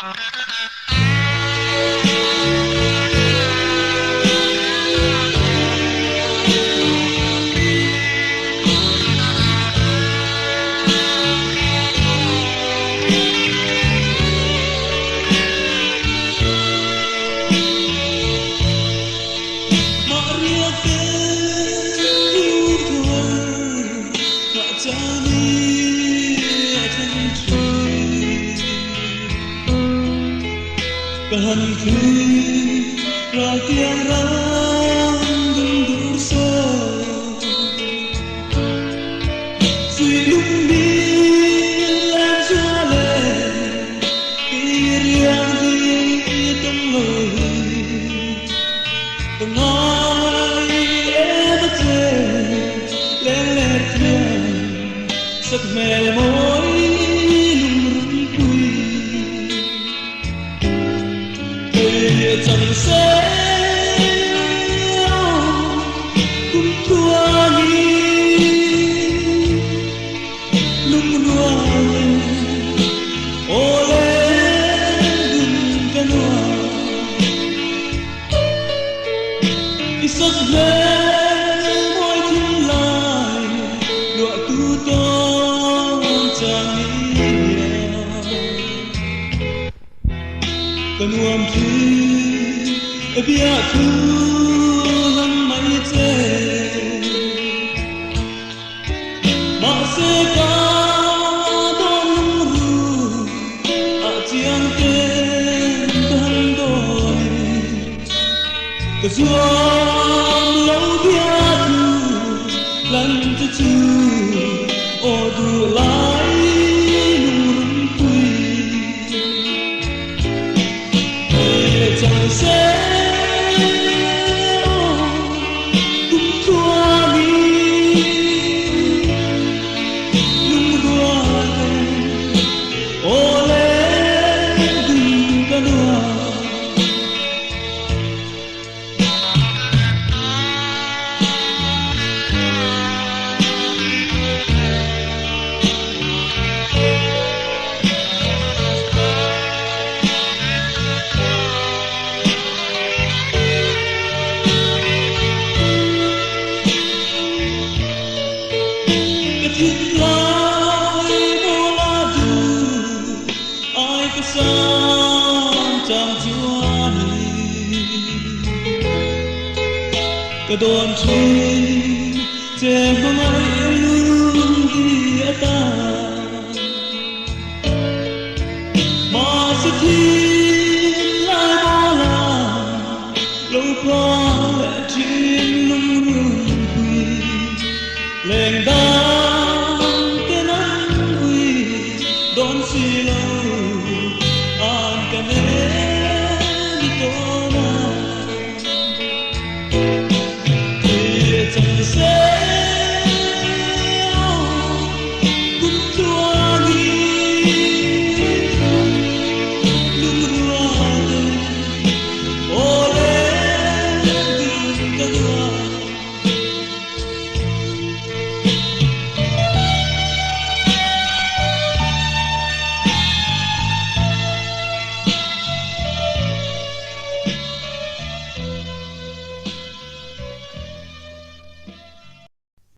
Hân khi ra tiếng răng đừng đủ sâu suy lúc đi lên xóa lên khi riêng đi trong lời từng nói em bất chợt lên lên thiên sắc mê mối chẳng sẽ cũng thua đi lúc đua ô lên đừng cái noa đi sắc lên môi thiên lại đọa tu tôn chẳng cần uống thứ bia thu lắm mấy thế mà sẽ có đón ru ở chiang tên thân đôi có xuông lâu bia thu lần cho chú ô đủ lại nung quy chẳng sẽ cái đồn chi che mong ai luôn đi ta mà sẽ thiên lại bỏ là lâu qua lẽ trên nông rừng quỳ lên đàn tên anh quỳ đón xì lâu